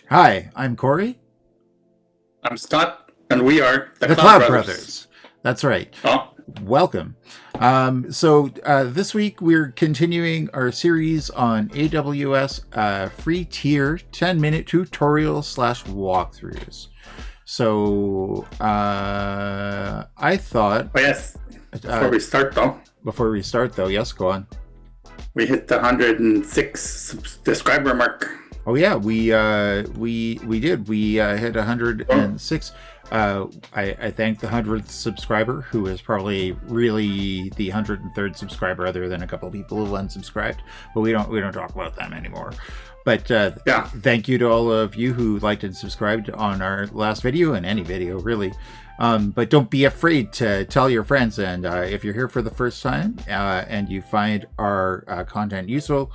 Hi, I'm Corey, I'm Scott, and we are the the Cloud Cloud Brothers. Brothers. That's right. Oh, Welcome. This week we're continuing our series on AWS free tier 10-minute tutorial slash walkthroughs. I thought, oh yes. Before uh, we start, though, before we start though, yes, go on. we hit the 106 subscriber mark. Oh yeah, we did. We hit Oh, 106. I thank the 100th subscriber, who is probably really the 103rd subscriber, other than a couple of people who unsubscribed. But we don't talk about them anymore. But yeah. thank you to all of you who liked and subscribed on our last video and any video really. But don't be afraid to tell your friends. And if you're here for the first time and you find our content useful,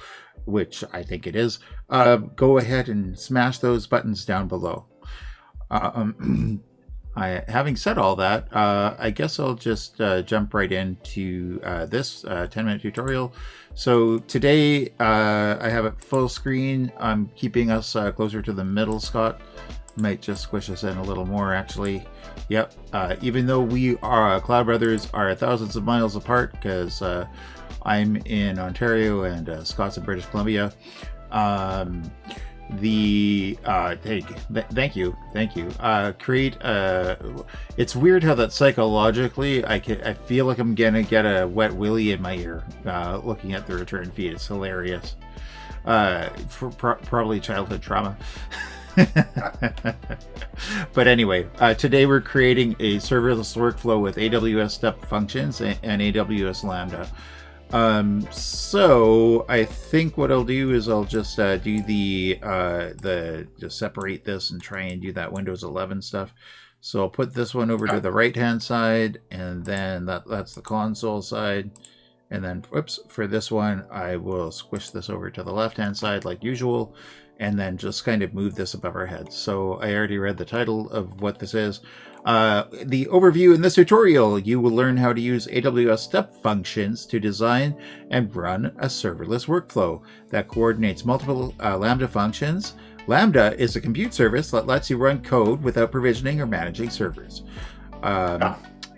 which I think it is, go ahead and smash those buttons down below. Having said all that, I guess I'll just jump right into this 10-minute tutorial. So today I have it full screen. I'm keeping us closer to the middle, Scott. Might just squish us in a little more, actually. Yep. Even though we are Cloud Brothers are thousands of miles apart, because I'm in Ontario and Scott's in British Columbia. Thank you. It's weird how that psychologically I feel like I'm gonna get a wet willy in my ear looking at the return feed. It's hilarious. Probably childhood trauma. But anyway, today we're creating a serverless workflow with AWS step functions and AWS Lambda. So I think what I'll do is I'll just do just separate this and try and do that Windows 11 stuff. So I'll put this one over to the right hand side, and then that's the console side. And then, for this one, I will squish this over to the left hand side like usual, and then just kind of move this above our heads. So I already read the title of what this is. The overview in this tutorial, you will learn how to use AWS step functions to design and run a serverless workflow that coordinates multiple Lambda functions. Lambda is a compute service that lets you run code without provisioning or managing servers.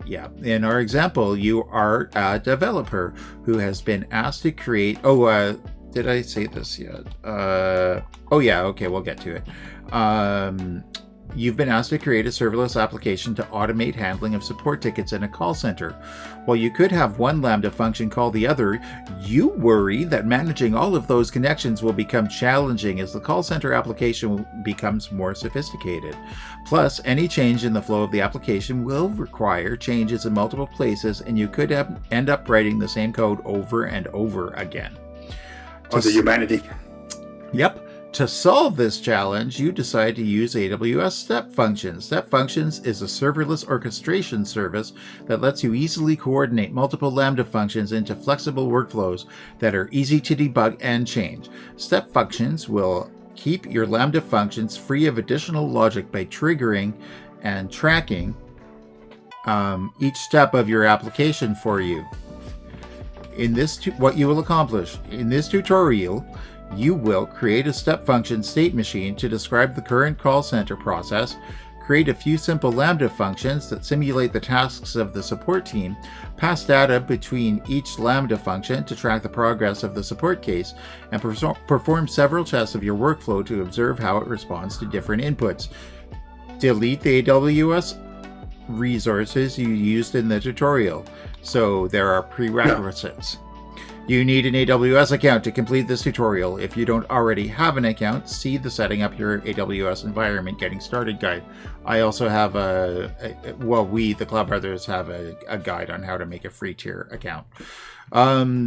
Yeah, in our example, you are a developer who has been asked to create... did I say this yet? Oh yeah, okay, we'll get to it. You've been asked to create a serverless application to automate handling of support tickets in a call center. While you could have one Lambda function call the other, you worry that managing all of those connections will become challenging as the call center application becomes more sophisticated. Plus, any change in the flow of the application will require changes in multiple places, and you could end up writing the same code over and over again. Oh, the humanity. Yep. To solve this challenge, you decide to use AWS Step Functions. Step Functions is a serverless orchestration service that lets you easily coordinate multiple Lambda functions into flexible workflows that are easy to debug and change. Step Functions will keep your Lambda functions free of additional logic by triggering and tracking each step of your application for you. What you will accomplish in this tutorial, you will create a step function state machine to describe the current call center process, create a few simple Lambda functions that simulate the tasks of the support team, pass data between each Lambda function to track the progress of the support case, and perform several tests of your workflow to observe how it responds to different inputs. Delete the AWS resources you used in the tutorial. So there are prerequisites. You need an AWS account to complete this tutorial. If you don't already have an account, see the Setting Up Your AWS Environment Getting Started guide. I also have we, the Cloud Brothers, have a guide on how to make a free tier account.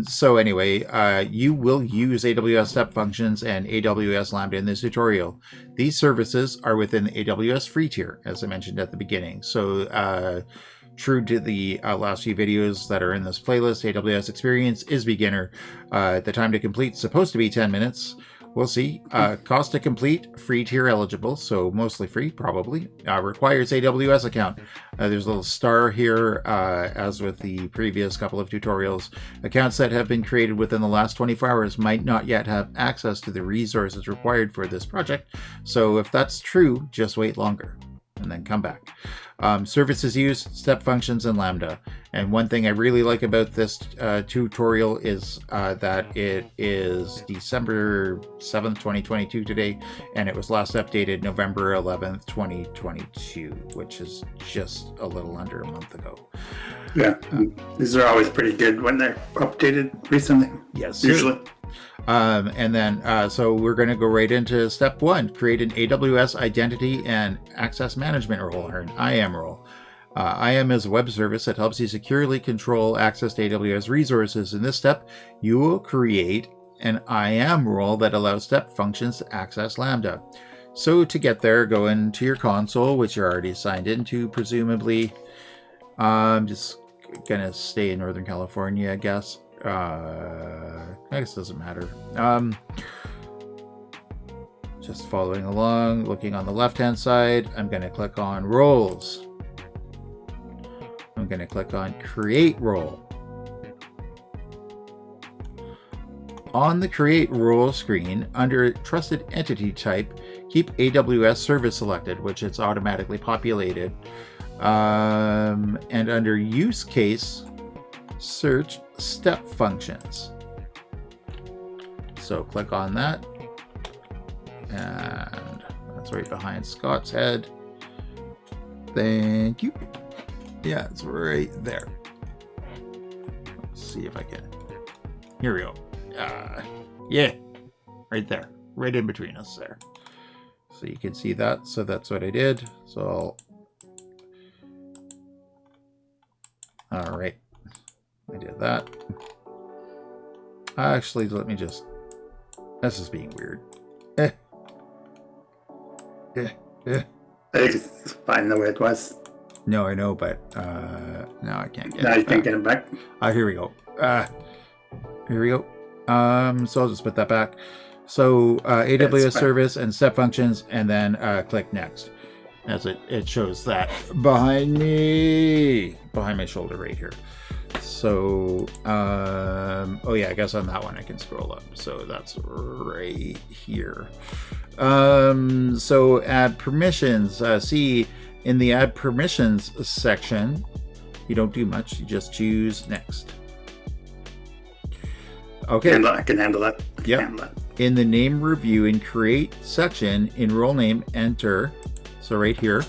So anyway, you will use AWS Step Functions and AWS Lambda in this tutorial. These services are within the AWS free tier, as I mentioned at the beginning. So true to the last few videos that are in this playlist, AWS Experience is beginner. The time to complete is supposed to be 10 minutes. We'll see. Cost to complete, free tier eligible, so mostly free, probably. Requires AWS account. There's a little star here, as with the previous couple of tutorials. Accounts that have been created within the last 24 hours might not yet have access to the resources required for this project. So if that's true, just wait longer and then come back. Services used, step functions, and Lambda. And one thing I really like about this tutorial is that it is December 7th, 2022 today, and it was last updated November 11th, 2022, which is just a little under a month ago. Yeah, these are always pretty good when they're updated recently. Yes, usually. And then, so we're going to go right into step 1, create an AWS identity and access management role, or an IAM role. IAM is a web service that helps you securely control access to AWS resources. In this step, you will create an IAM role that allows step functions to access Lambda. So to get there, go into your console, which you're already signed into, presumably. I'm just going to stay in Northern California, I guess. I guess it doesn't matter. Just following along, looking on the left-hand side, I'm going to click on roles. I'm going to click on create role. On the create role screen, under trusted entity type, keep AWS service selected, which it's automatically populated. And under use case, search step functions. So click on that, and that's right behind Scott's head. Thank you. Yeah, it's right there. Let's see if I can. Here we go. Yeah, right there, right in between us there. So you can see that. So that's what I did. So all right. I did that. Actually, let me just... This is being weird. It's fine the way it was. No, I know, but now I can't get now it you can't get it back. Here we go. Here we go. So I'll just put that back. So AWS service and step functions, and then click next. As it shows that behind me, behind my shoulder right here. So, oh yeah, I guess on that one I can scroll up. So that's right here. So add permissions. See, in the add permissions section, you don't do much. You just choose next. Okay. I can handle that. Yep. In the name review and create section, in role name, enter. So right here,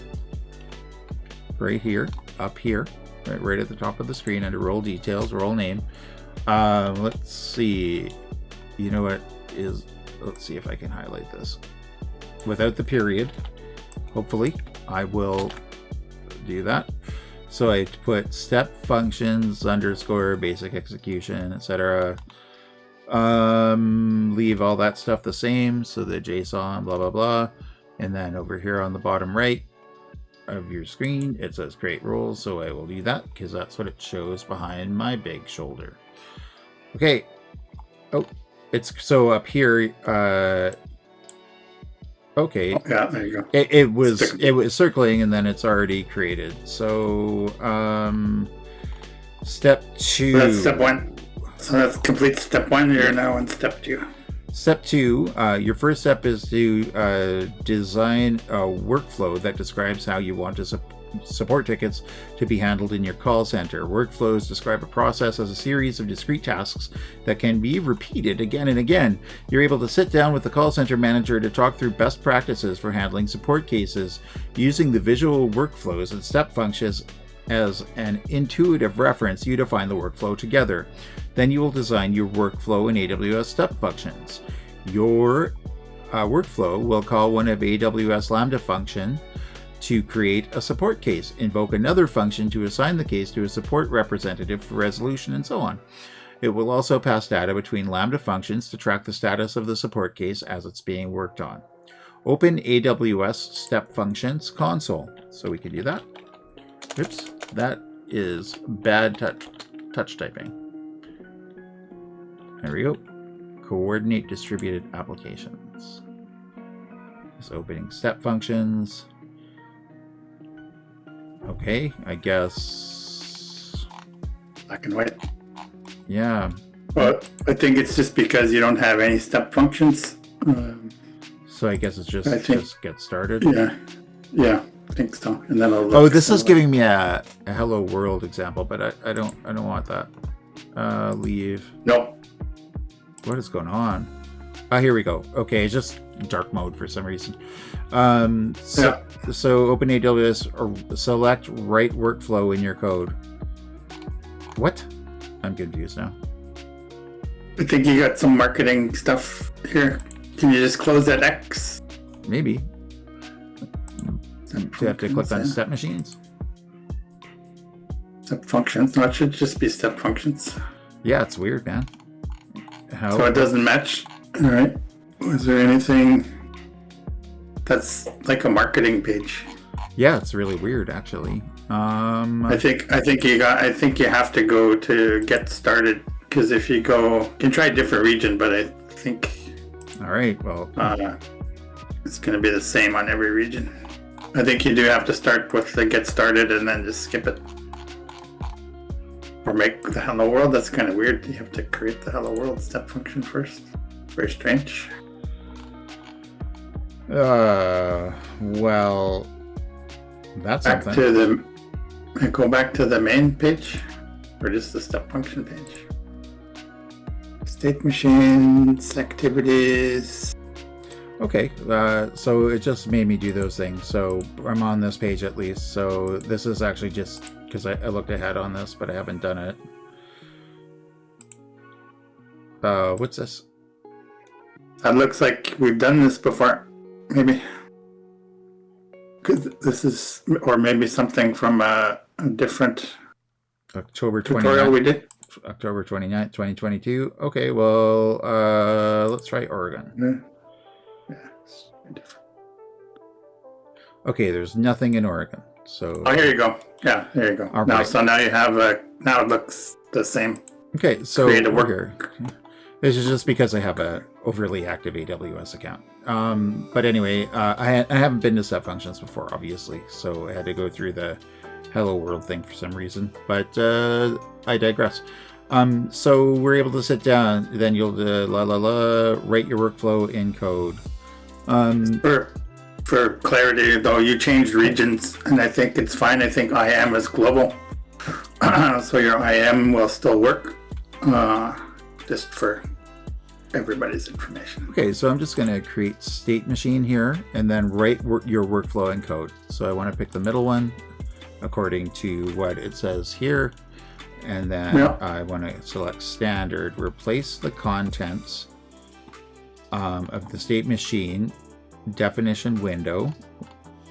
up here. Right at the top of the screen under role details, role name. Let's see. You know what is... Let's see if I can highlight this. Without the period. Hopefully, I will do that. So I put step functions underscore basic execution, etc. Leave all that stuff the same. So the JSON, blah, blah, blah. And then over here on the bottom right of your screen, it says create roles, so I will do that because that's what it shows behind my big shoulder. Okay. Oh, it's so up here. Okay. Oh, yeah, there you go. It was circling, and then it's already created. So step 2. So that's step 1. So that's complete step 1. You're now on step 2. Step 2, your first step is to design a workflow that describes how you want to support tickets to be handled in your call center. Workflows describe a process as a series of discrete tasks that can be repeated again and again. You're able to sit down with the call center manager to talk through best practices for handling support cases using the visual workflows and step functions as an intuitive reference. You define the workflow together. Then you will design your workflow in AWS step functions. Your workflow will call one of AWS Lambda function to create a support case, invoke another function to assign the case to a support representative for resolution, and so on. It will also pass data between Lambda functions to track the status of the support case as it's being worked on. Open AWS step functions console. So we can do that. Oops, that is bad touch typing. There we go. coordinate distributed applications. Just opening step functions. Okay, I guess. Black and white. Yeah. But I think it's just because you don't have any step functions. So I guess it's just get started. Yeah, I think so. And then I'll oh, this is giving me a hello world example, but I don't want that. Leave. No. What is going on? Oh, here we go. Okay, it's just dark mode for some reason. So open AWS or select write workflow in your code. What? I'm confused now. I think you got some marketing stuff here. Can you just close that X? Maybe. Do you have to click on step machines? Step functions. No, it should just be step functions. Yeah, it's weird, man. So it doesn't match. All right. Was there anything that's like a marketing page? Yeah, it's really weird, actually. I think you have to go to get started, because if you go, you can try a different region, but I think. All right. Well, it's going to be the same on every region. I think you do have to start with the get started and then just skip it. Or make the hello world. That's kind of weird. You have to create the hello world step function first. Very strange. Well, that's something. Go back to the main page, or just the step function page. State machines, activities. Okay, so it just made me do those things. So I'm on this page at least. So this is actually just because I looked ahead on this, but I haven't done it. What's this? That looks like we've done this before, maybe. Because this is, or maybe something from a different October 29th. Tutorial we did. October 29th, 2022. Okay, well, let's try Oregon. Yeah, it's different. Okay, there's nothing in Oregon. So. Oh, here you go. Yeah, there you go. All now, right. so now you have now it looks the same. Okay, so Create a work. This is just because I have a overly active AWS account. But anyway, I haven't been to step functions before, obviously, so I had to go through the hello world thing for some reason. But I digress. So we're able to sit down. Then you'll write your workflow in code. For clarity, though, you changed regions, and I think it's fine. I think IAM is global, so your IAM will still work. Just for everybody's information. Okay, so I'm just going to create state machine here and then write your workflow in code. So I want to pick the middle one according to what it says here. And then I want to select standard, replace the contents of the state machine definition window,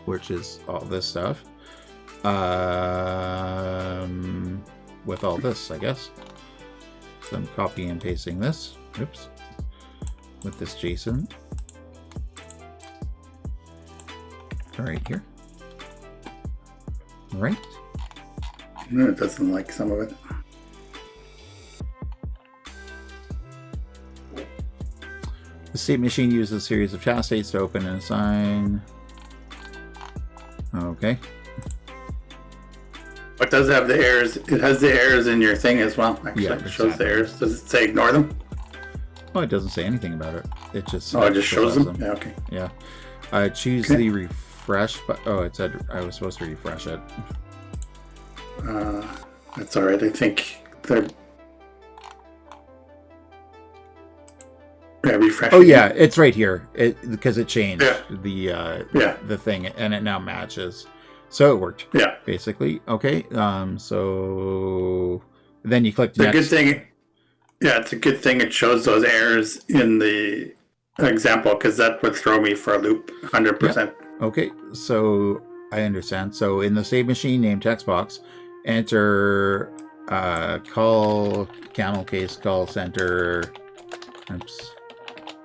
which is all this stuff, with all this, I guess. So I'm copying and pasting this. Oops. With this JSON. Right here. Right. No, it doesn't like some of it. The state machine uses a series of task states to open and assign. Okay. But does have the errors. It has the errors in your thing as well. Actually, Yeah, it shows exactly. the errors. Does it say ignore them? Oh, it doesn't say anything about it. It just Oh, it just shows them. them. Yeah, okay. Yeah. Choose Okay. the refresh. But oh, it said I was supposed to refresh it. That's all right. I think they're. Yeah, refresh. Oh yeah, it's right here. Because it changed Yeah. the thing and it now matches. So it worked. Yeah. Basically. Okay. So then you click It's a next. good thing. Yeah, it's a good thing it shows those errors in the example, because that would throw me for a loop 100%. Okay, so I understand. So in the state machine name text box, enter call camel case call center. Oops.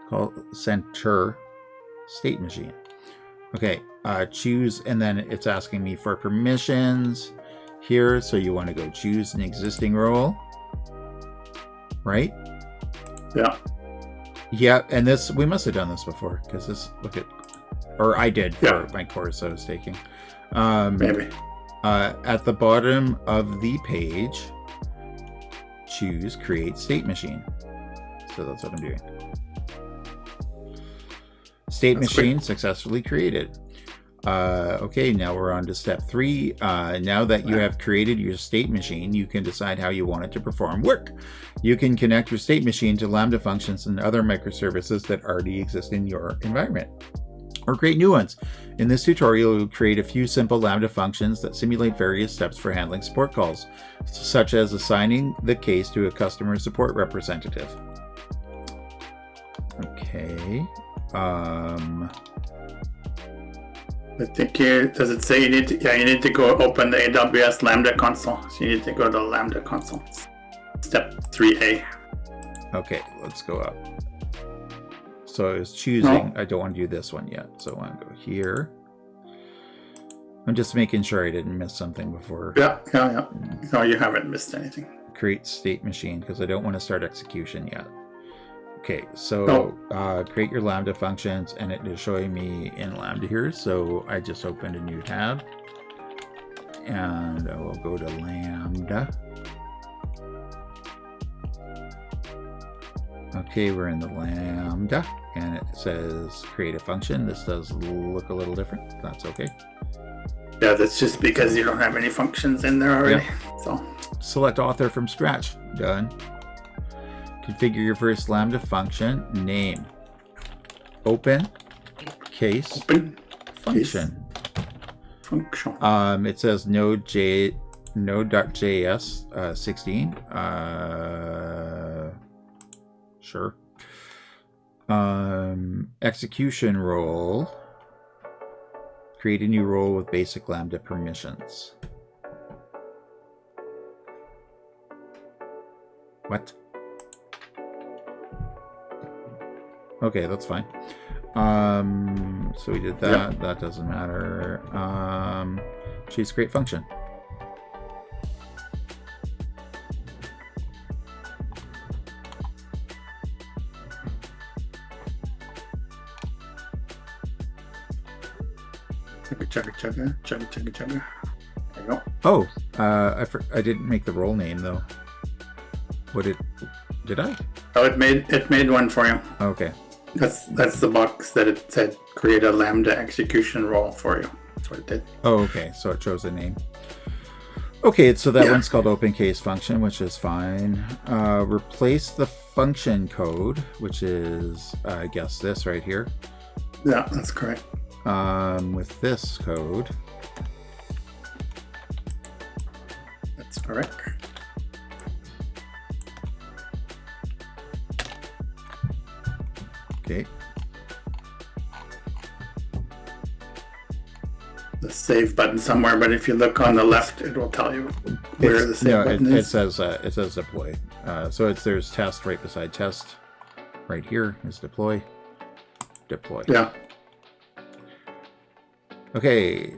Call center state machine. Okay, choose, and then it's asking me for permissions here. So you want to go choose an existing role, right? Yeah. Yeah, and this, we must have done this before, because this, look at, or I did for my course I was taking. Maybe. At the bottom of the page, choose Create State Machine. So that's what I'm doing. State machine successfully created. Okay, now we're on to step 3. Now that you have created your state machine, you can decide how you want it to perform work. You can connect your state machine to Lambda functions and other microservices that already exist in your environment, or create new ones. In this tutorial, we'll create a few simple Lambda functions that simulate various steps for handling support calls, such as assigning the case to a customer support representative. Okay. I think here, does it say you need to, you need to go open the AWS Lambda console. So you need to go to the Lambda console. Step 3A. Okay, let's go up. So I was choosing, I don't want to do this one yet. So I want to go here. I'm just making sure I didn't miss something before. Yeah. No, you haven't missed anything. Create state machine, because I don't want to start execution yet. Okay, so create your Lambda functions, and it is showing me in Lambda here. So I just opened a new tab, and I will go to Lambda. Okay, we're in the Lambda, and it says create a function. This does look a little different. That's okay. Yeah, that's just because you don't have any functions in there already. Yep. So select author from scratch. Done. Configure your first Lambda function. Name. Open case function. It says node.js 16. Sure. Execution role. Create a new role with basic Lambda permissions. What? Okay, that's fine. So we did that. Yep. That doesn't matter. Choose create function. Chugga. There you go. Oh, I didn't make the role name though. What did I? Oh, it made one for you. Okay. That's the box that it said create a Lambda execution role for you. That's what it did. Oh, okay. So it chose a name. Okay, so that one's called open case function, which is fine. Replace the function code, which is I guess this right here. Yeah, that's correct. With this code. That's correct. Okay. The save button somewhere, but if you look on the left, it will tell you where the save button is. It says deploy. So there's test right beside test. Right here is deploy. Deploy. Yeah. Okay.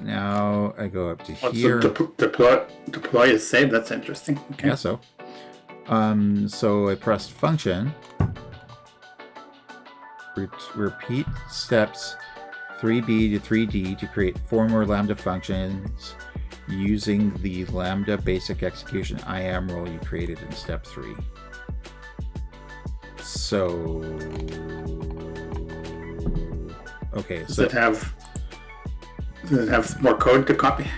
Now I go up to here. So deploy is saved. That's interesting. Okay. Yeah. So I pressed function. Repeat steps 3B to 3D to create 4 more Lambda functions using the Lambda basic execution IAM role you created in step 3. So, okay. Does it have more code to copy?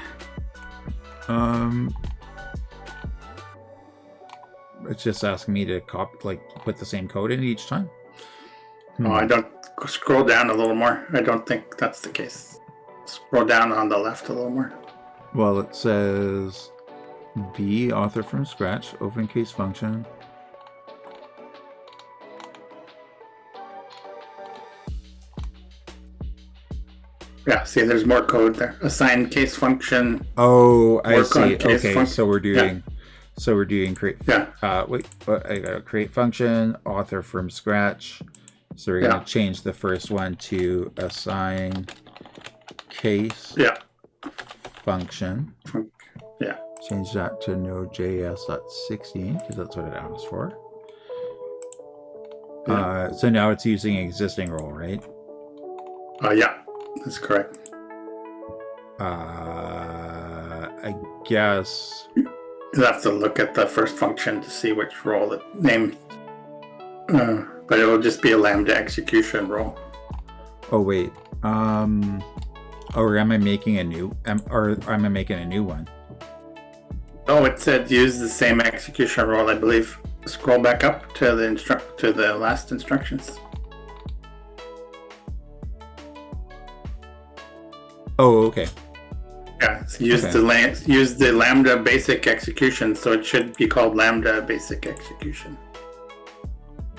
It's just asking me to copy, put the same code in each time. Oh, I don't scroll down a little more. I don't think that's the case. Scroll down on the left a little more. Well, it says B, author from scratch, open case function. Yeah, see, there's more code there. Assign case function. Oh, I see. Okay, so we're doing create. Yeah. I gotta create function, author from scratch. So we're going to change the first one to assign case function. Yeah. Change that to node.js.16 because that's what it asked for. So now it's using existing role, right? Yeah, that's correct. I guess. You'll have to look at the first function to see which role it named. But it will just be a Lambda execution role. Oh wait. Or am I making a new? Or am I making a new one? Oh, it said use the same execution role, I believe. Scroll back up to the last instructions. Oh, okay. Yeah, so use the Lambda basic execution, so it should be called Lambda basic execution.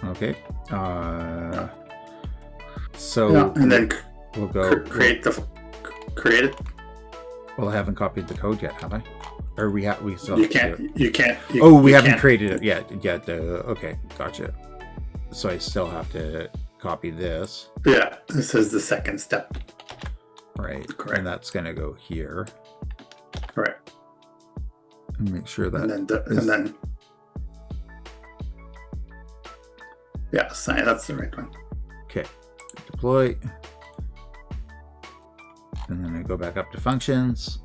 Okay. So and then we'll go create it. Well, I haven't copied the code yet, have I? Or we still You can't. We haven't created it yet. Okay, gotcha. So I still have to copy this. Yeah, this is the second step. Right. Correct. And that's gonna go here. Correct. And make sure that. And then. Yeah, that's the right one. Okay. Deploy. And then I go back up to functions.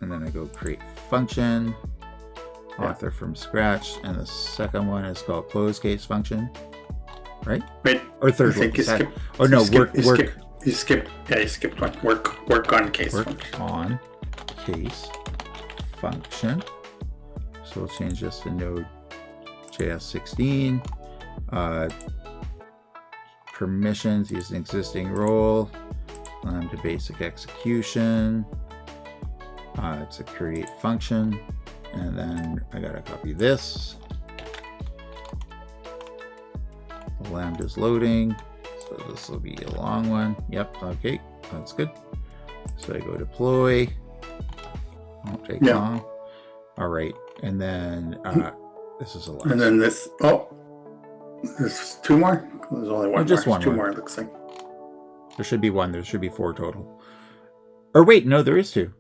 And then I go create function. Author from scratch. And the second one is called close case function. Right? Wait. Or third one. You skipped one. Work on case function. Work on case function. So we'll change this to Node.js 16. Permissions, use an existing role. Lambda basic execution. It's a create function. And then I gotta copy this. The Lambda's loading. So this will be a long one. Yep, okay, that's good. So I go deploy. Won't take long. All right, and then this is a lot. And then this. There's two more. There's only one. Just more. One. Two more. It looks like there should be one. There should be 4 total. Or wait, no, there is 2.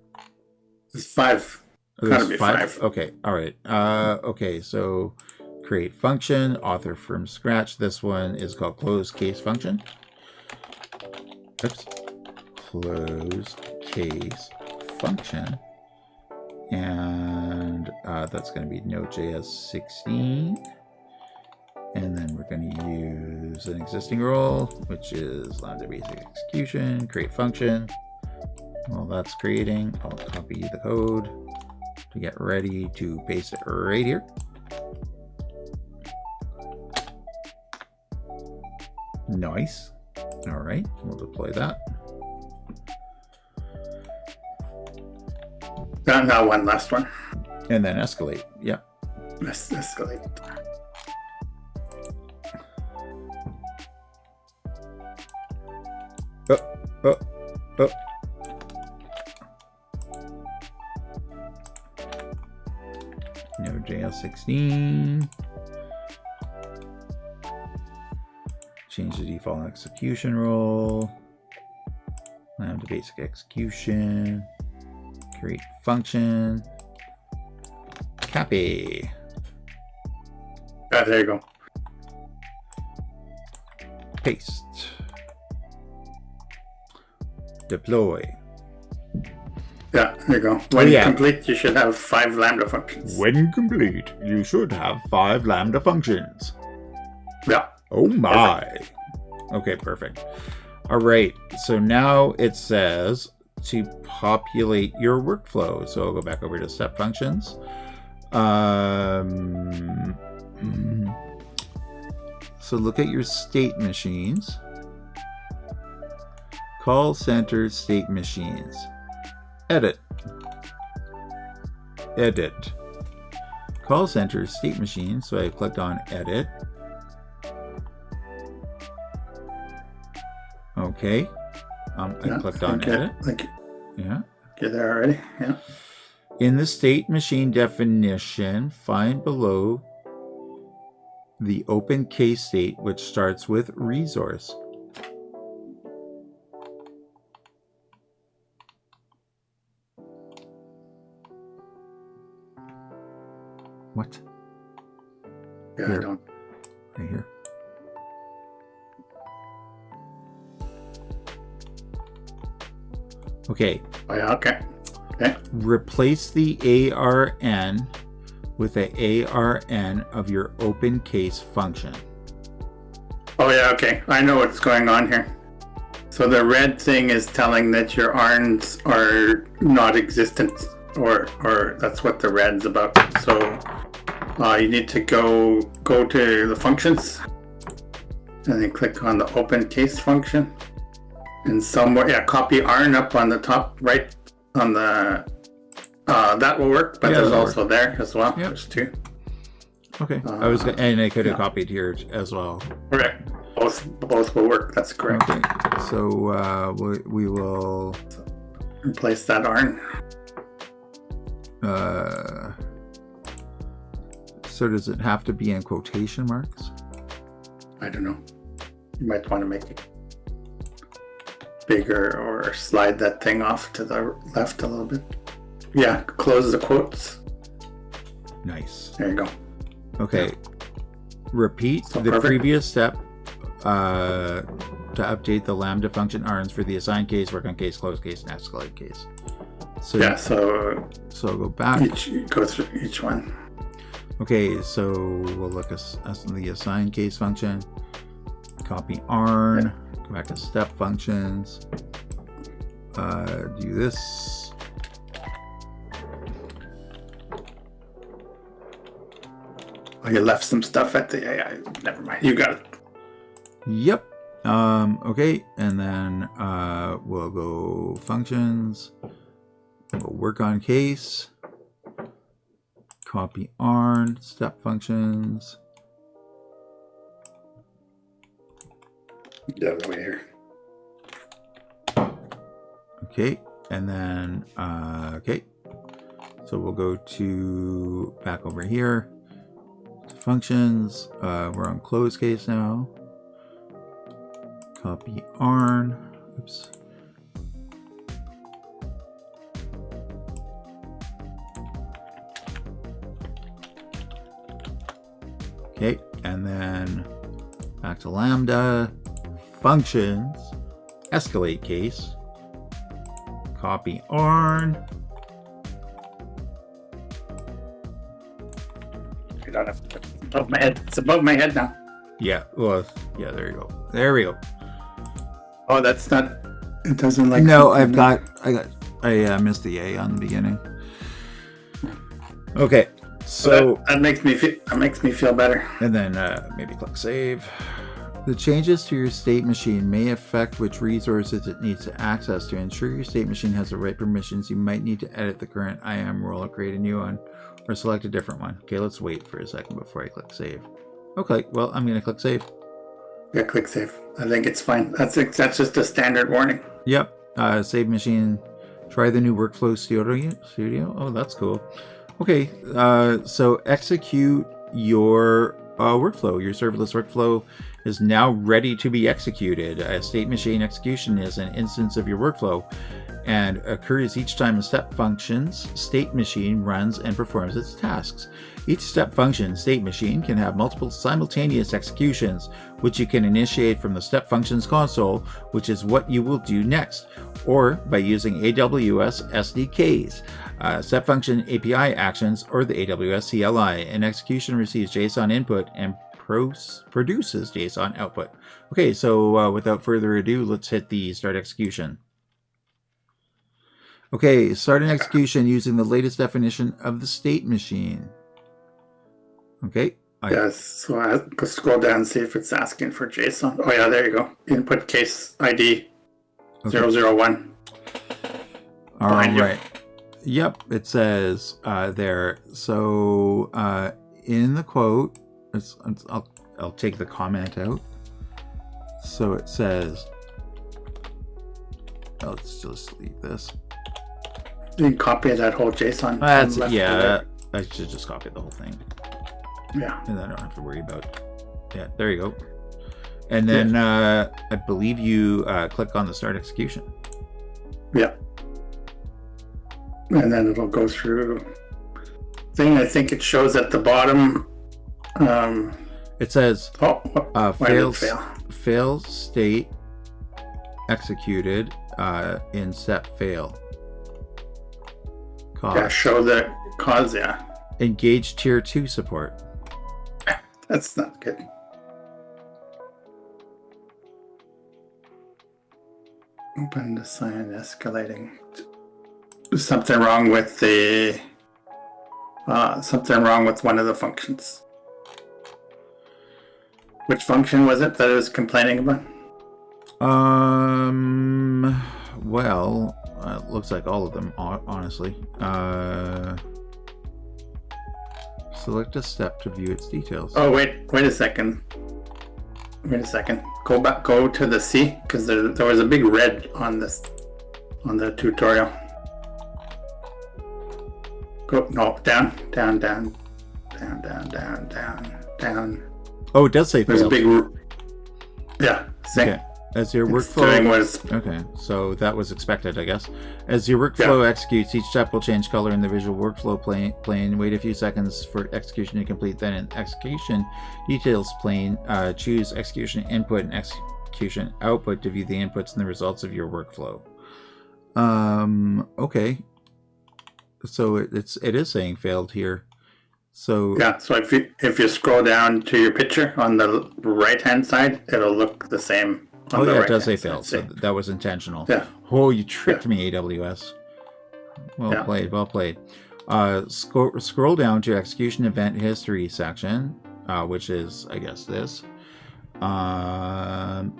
There's 5. There's 5. Okay, all right. Okay, so create function, author from scratch. This one is called close case function. Oops. Close case function. And that's going to be Node.js 16. And then we're going to use an existing role, which is Lambda basic execution, create function. While that's creating, I'll copy the code to get ready to paste it right here. Nice. All right, we'll deploy that. Now one last one. And then escalate. Yeah. Escalate. Oh. Node.js 16. Change the default execution role. Lambda basic execution. Create function. Copy. There you go. Paste. Deploy. Yeah, there you go. When complete, you should have 5 Lambda functions. When complete, you should have 5 Lambda functions. Yeah. Oh my. Perfect. Okay, perfect. All right. So now it says to populate your workflow. So I'll go back over to step functions. So look at your state machines. Call center state machines. Edit. Call center state machine. So I clicked on edit. Okay. I clicked on edit. Yeah. Get there already. Yeah. In the state machine definition, find below the open case state, which starts with resource. What? Yeah, here. I don't. Right here. Okay. Oh, yeah, okay. Okay. Replace the ARN with the ARN of your open case function. Oh yeah, okay. I know what's going on here. So the red thing is telling that your ARNs are not existent, or that's what the red's about. So you need to go to the functions, and then click on the open case function, and somewhere, copy ARN up on the top right on the. That will work, but there's also there as well. Yep. There's two. Okay. And I could have copied here as well. Correct. Both will work. That's correct. Okay. So we will replace that ARN. So does it have to be in quotation marks? I don't know. You might want to make it bigger or slide that thing off to the left a little bit. Yeah, close the quotes. Nice. There you go. Okay. Yeah. Repeat the previous step to update the Lambda function ARNs for the assign case, work on case, close case, and escalate case. So yeah, so go back. Go through each one. Okay, so we'll look at the assign case function. Copy ARN. Go back to step functions. Do this. Oh, you left some stuff at the AI. Never mind. You got it. Yep. Okay, and then we'll go functions. We'll work on case. Copy ARN, step functions. The other way here. Okay, and then okay. So we'll go to back over here. Functions. We're on close case now. Copy ARN. Oops. Okay, and then back to Lambda. Functions. Escalate case. Copy ARN. I don't have to. Above my head. It's above my head now. Yeah. Well. Yeah. There you go. There we go. Oh, that's not. It doesn't like. No, I missed the A on the beginning. Okay. So that makes me feel better. And then maybe click save. The changes to your state machine may affect which resources it needs to access. To ensure your state machine has the right permissions, you might need to edit the current IAM role or create a new one, or select a different one. Okay, let's wait for a second before I click save. Okay, well, I'm going to click save. Yeah, click save. I think it's fine. That's just a standard warning. Yep. Save machine. Try the new workflow studio. Oh, that's cool. Okay, so execute your workflow. Your serverless workflow is now ready to be executed. A state machine execution is an instance of your workflow and occurs each time a step function's state machine runs and performs its tasks. Each step function state machine can have multiple simultaneous executions, which you can initiate from the step functions console, which is what you will do next, or by using AWS SDKs, step function API actions, or the AWS CLI. An execution receives JSON input and produces JSON output. Okay, so without further ado, let's hit the start execution. Okay, start an execution using the latest definition of the state machine. Okay. Yes, so I go scroll down and see if it's asking for JSON. Oh yeah, there you go. Input case ID 001. All right. Yep, it says there. So in the quote, I'll take the comment out. So it says, let's just leave this. You can copy that whole JSON. I should just copy the whole thing. Yeah. And I don't have to worry about it. Yeah, there you go. And then I believe you click on the start execution. Yeah. And then it'll go through thing. I think it shows at the bottom. It says fail state executed in step fail. Cause. Yeah, show the cause, yeah. Engage tier 2 support. That's not good. Open the sign escalating. Something wrong with the something wrong with one of the functions. Which function was it that it was complaining about? Well, it looks like all of them, honestly. Select a step to view its details. Oh, wait a second. Go to the C, because there was a big red on the tutorial. Down. Oh, it does say There's failed. a big, yeah. See? Okay. As your It's workflow doing what it's- Okay, so that was expected, I guess. As your workflow executes, each step will change color in the visual workflow plane. Wait a few seconds for execution to complete. Then in execution details plane, choose execution input and execution output to view the inputs and the results of your workflow. Okay. So it is saying failed here. So yeah. So if you scroll down to your picture on the right hand side, it'll look the same. Oh yeah, it does say failed. So that was intentional. Yeah. Oh, you tricked me, AWS. Well played. Scroll down to execution event history section, which is, I guess, this.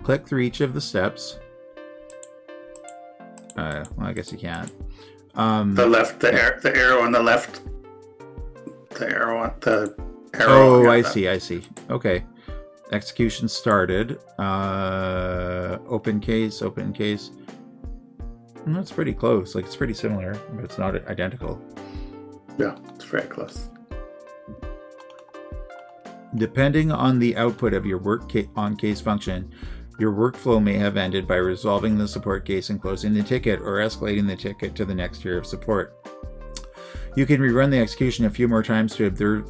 Click through each of the steps. Well, I guess you can't. The arrow on the left. The arrow. Oh, I see. Okay. Execution started. Open case. That's pretty close. Like, it's pretty similar, but it's not identical. Yeah, it's very close. Depending on the output of your on case function, your workflow may have ended by resolving the support case and closing the ticket, or escalating the ticket to the next tier of support. You can rerun the execution a few more times to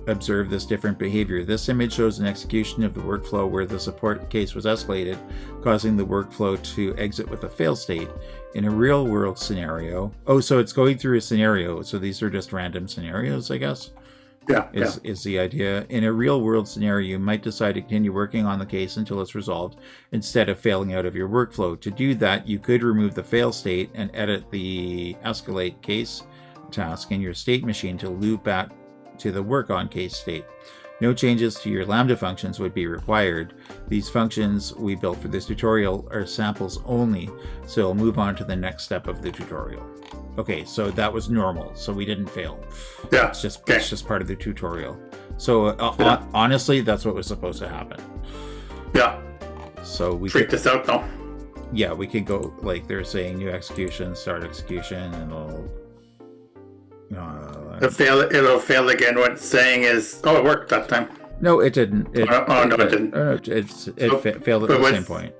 observe this different behavior. This image shows an execution of the workflow where the support case was escalated, causing the workflow to exit with a fail state. In a real-world scenario... Oh, so it's going through a scenario. So these are just random scenarios, I guess? Is the idea. In a real-world scenario, you might decide to continue working on the case until it's resolved, instead of failing out of your workflow. To do that, you could remove the fail state and edit the escalate case task in your state machine to loop back to the work on case state. No changes to your Lambda functions would be required. These functions we built for this tutorial are samples only, so we'll move on to the next step of the tutorial. Okay, so that was normal, so we didn't fail. Yeah, it's just part of the tutorial. So honestly, that's what was supposed to happen. Yeah. So we freaked us out though. Yeah, we could go, like, they're saying new execution, start execution, and it'll fail again. What it's saying is, it worked that time. No, it didn't. It didn't. It failed at the same point.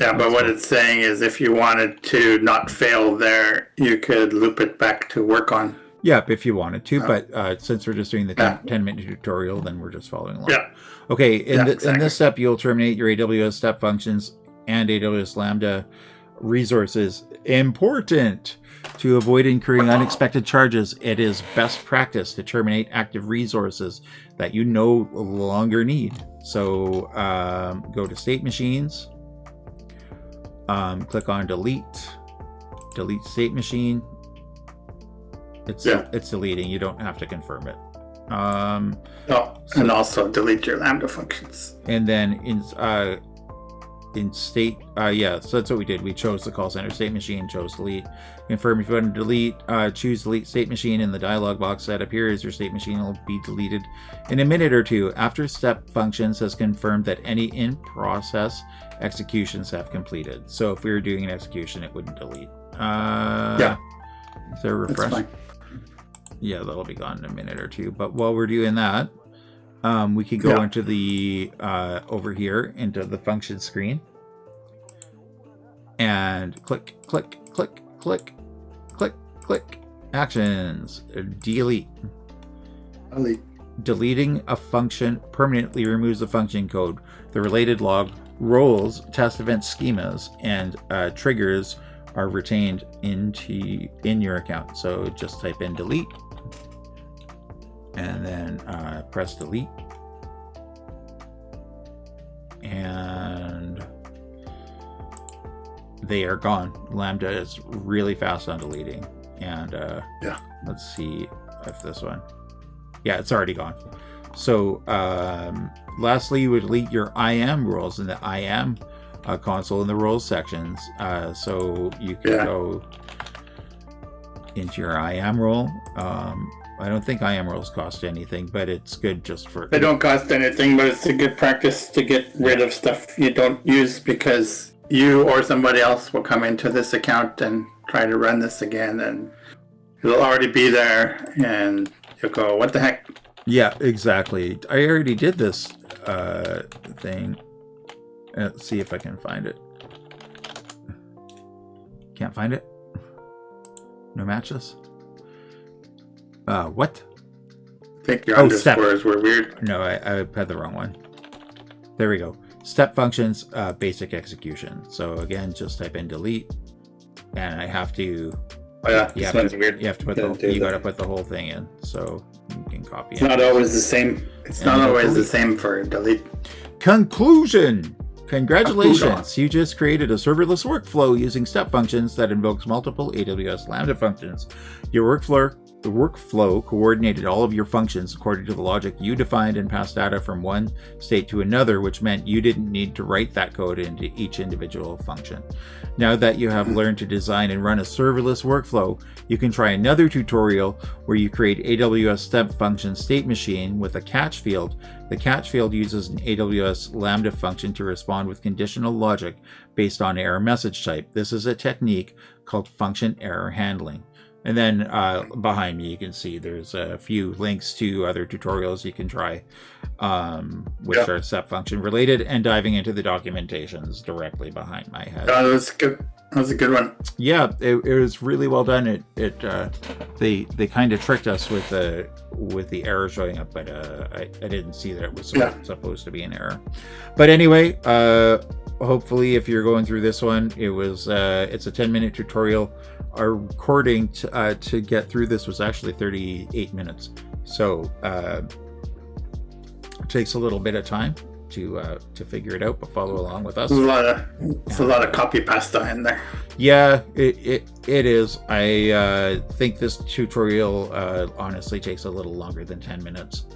Yeah, but what it's saying is, if you wanted to not fail there, you could loop it back to work on. Yeah, if you wanted to, but since we're just doing the 10-minute tutorial, then we're just following along. Yeah. Okay, in this step, you'll terminate your AWS step functions and AWS Lambda resources. Important! To avoid incurring unexpected charges, it is best practice to terminate active resources that you no longer need. So go to state machines, click on delete state machine. It's deleting. You don't have to confirm it. And also delete your Lambda functions. And then in state, so that's what we did. We chose the call center state machine, chose delete. Confirm if you want to delete, choose delete state machine in the dialog box that appears. Your state machine will be deleted in a minute or two after step functions has confirmed that any in-process executions have completed. So if we were doing an execution, it wouldn't delete. Is there a refresh? Yeah, that'll be gone in a minute or two. But while we're doing that, we could go into the over here into the function screen and click actions. Delete. Deleting a function permanently removes the function code, the related log, roles, test event schemas, and triggers are retained in your account. So just type in delete and then press delete, and they are gone. Lambda is really fast on deleting, and let's see if this one, it's already gone. So lastly, you would delete your IAM rules in the IAM console in the roles sections. So you can go into your IAM role. I don't think IAM roles cost anything, but it's good just for... They don't cost anything, but it's a good practice to get rid of stuff you don't use, because you or somebody else will come into this account and try to run this again, and it'll already be there, and you'll go, what the heck? Yeah, exactly. I already did this thing. Let's see if I can find it. Can't find it? No matches? What? I think your underscores were weird. No, I had the wrong one. There we go. Step functions, basic execution. So again, just type in delete, and I have to... Oh yeah, this one's weird. You have to put gotta put the whole thing in, so you can copy it. It's not always the same. It's not always the same for delete. Conclusion! Congratulations! You just created a serverless workflow using step functions that invokes multiple AWS Lambda functions. Your workflow coordinated all of your functions according to the logic you defined and passed data from one state to another, which meant you didn't need to write that code into each individual function. Now that you have learned to design and run a serverless workflow, you can try another tutorial where you create AWS step function state machine with a catch field. The catch field uses an AWS Lambda function to respond with conditional logic based on error message type. This is a technique called function error handling. And then behind me, you can see there's a few links to other tutorials you can try, which are step function related, and diving into the documentations directly behind my head. Oh, that was good. That was a good one. Yeah, it was really well done. They kind of tricked us with the error showing up, but I didn't see that it was supposed to be an error. But anyway, hopefully, if you're going through this one, it's a 10-minute tutorial. Our recording to get through this was actually 38 minutes, so it takes a little bit of time to figure it out, but follow along with us. It's a lot of copy pasta in there. Yeah, it is. I think this tutorial honestly takes a little longer than 10 minutes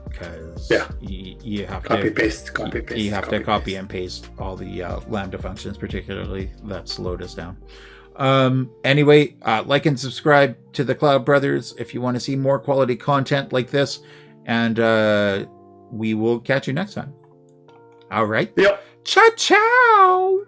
because you have copy to paste. You have to copy and paste all the Lambda functions, particularly that slowed us down. Anyway, like and subscribe to the Cloud Brothers if you want to see more quality content like this, and we will catch you next time. All right. Yep. Ciao, ciao.